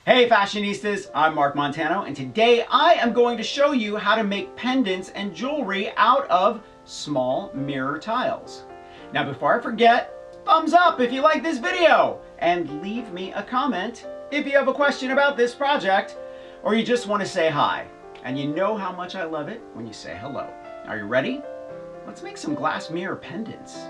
Hey fashionistas, I'm Mark Montano, and today I am going to show you how to make pendants and jewelry out of small mirror tiles. Now before I forget, thumbs up if you like this video, and leave me a comment if you have a question about this project, or you just want to say hi. And you know how much I love it when you say hello. Are you ready? Let's make some glass mirror pendants.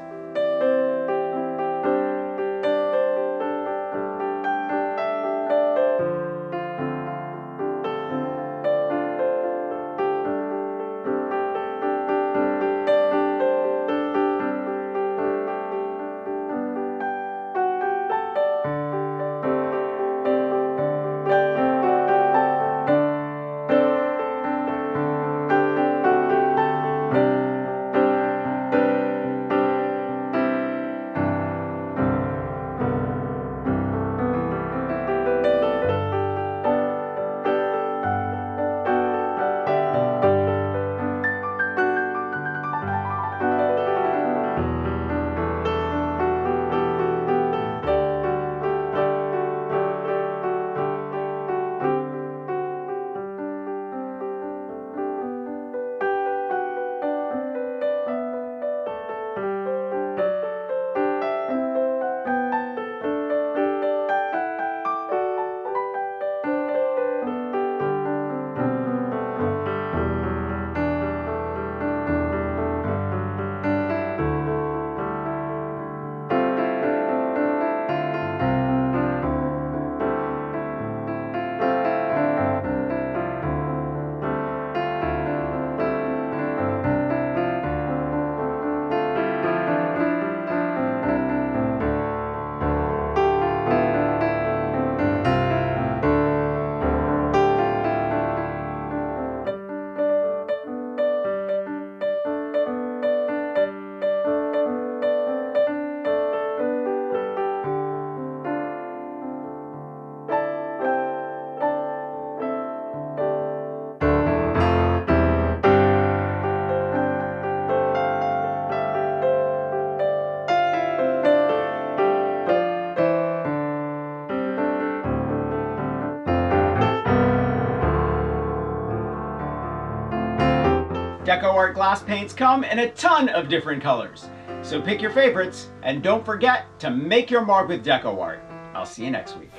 DecoArt glass paints come in a ton of different colors. So pick your favorites and don't forget to make your mark with DecoArt. I'll see you next week.